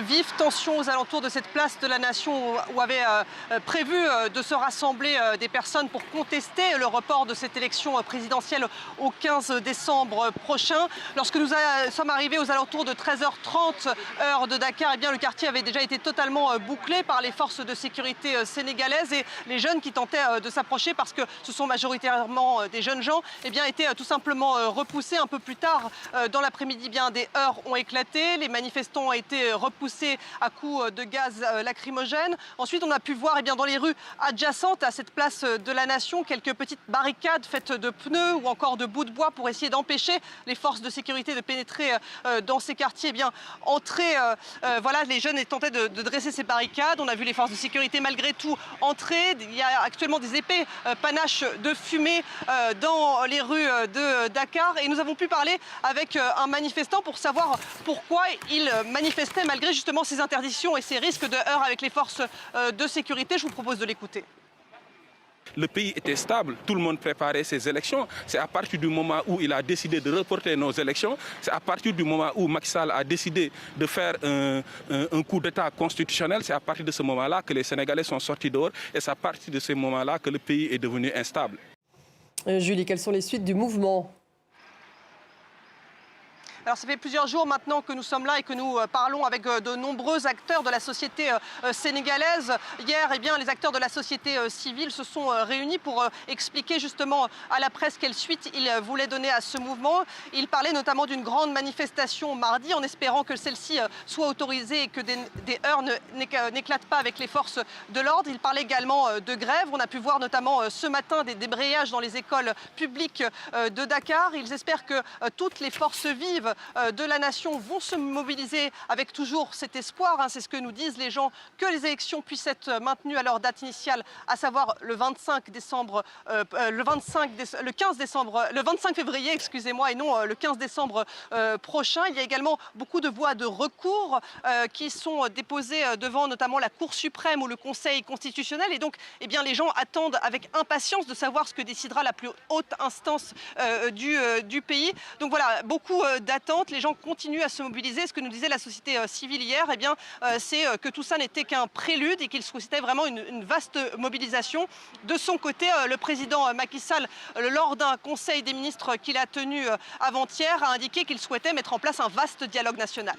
vives tensions aux alentours de cette place de la Nation où avait prévu de se rassembler des personnes pour contester le report de cette élection présidentielle au 15 décembre prochain. Lorsque nous sommes arrivés aux alentours de 13h30 heure de Dakar, eh bien, le quartier avait déjà été totalement bouclé par les forces de sécurité sénégalaises et les jeunes qui tentaient de s'approcher, parce que ce sont majoritairement des jeunes gens, eh bien, étaient tout simplement repoussés. Un peu plus tard dans l'après-midi, bien, des heurts ont éclaté. Les manifestants ont été repoussés à coups de gaz lacrymogène. Ensuite, on a pu voir dans les rues adjacentes à cette place de la Nation quelques petites barricades faites de pneus ou encore de bouts de bois pour essayer d'empêcher les forces de sécurité de pénétrer dans ces quartiers. Entrer, voilà, les jeunes tentaient de dresser ces barricades. On a vu les forces de sécurité malgré tout entrer. Il y a actuellement des épais panaches de fumée dans les rues de Dakar et nous avons pu parler avec un manifestant pour savoir pourquoi il manifestait malgré justement ces interdictions et ces risques de heurts avec les forces de sécurité. Je vous propose de l'écouter. Le pays était stable, tout le monde préparait ses élections. C'est à partir du moment où il a décidé de reporter nos élections, c'est à partir du moment où Macky Sall a décidé de faire un coup d'État constitutionnel, c'est à partir de ce moment-là que les Sénégalais sont sortis dehors et c'est à partir de ce moment-là que le pays est devenu instable. Julie, quelles sont les suites du mouvement ? Alors ça fait plusieurs jours maintenant que nous sommes là et que nous parlons avec de nombreux acteurs de la société sénégalaise. Hier, eh bien, les acteurs de la société civile se sont réunis pour expliquer justement à la presse quelle suite ils voulaient donner à ce mouvement. Ils parlaient notamment d'une grande manifestation mardi en espérant que celle-ci soit autorisée et que des heurts n'éclatent pas avec les forces de l'ordre. Ils parlaient également de grève. On a pu voir notamment ce matin des débrayages dans les écoles publiques de Dakar. Ils espèrent que toutes les forces vives de la Nation vont se mobiliser avec toujours cet espoir, c'est ce que nous disent les gens, que les élections puissent être maintenues à leur date initiale, à savoir le 25 février, excusez-moi, et non le 15 décembre prochain. Il y a également beaucoup de voies de recours qui sont déposées devant notamment la Cour suprême ou le Conseil constitutionnel. Et donc, eh bien, les gens attendent avec impatience de savoir ce que décidera la plus haute instance du pays. Donc voilà, beaucoup d'attentes. Les gens continuent à se mobiliser. Ce que nous disait la société civile hier, eh bien, c'est que tout ça n'était qu'un prélude et qu'ils souhaitaient vraiment une vaste mobilisation. De son côté, le président Macky Sall, lors d'un conseil des ministres qu'il a tenu avant-hier, a indiqué qu'il souhaitait mettre en place un vaste dialogue national.